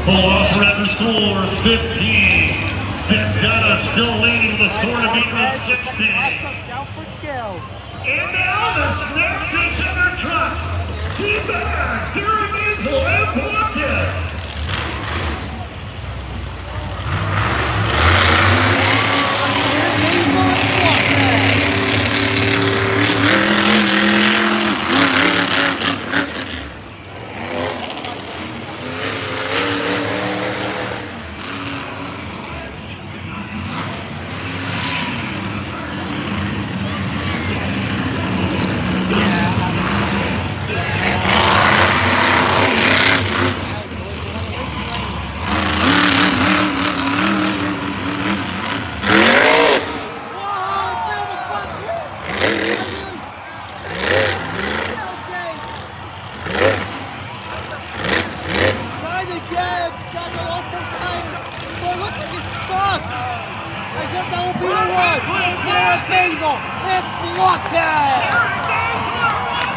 Lost record score 15. Vendetta still leading with a score to beat of 16. And now the snap together truck. T-Bears, Gary Mansell, and Plunkett. It's blocked!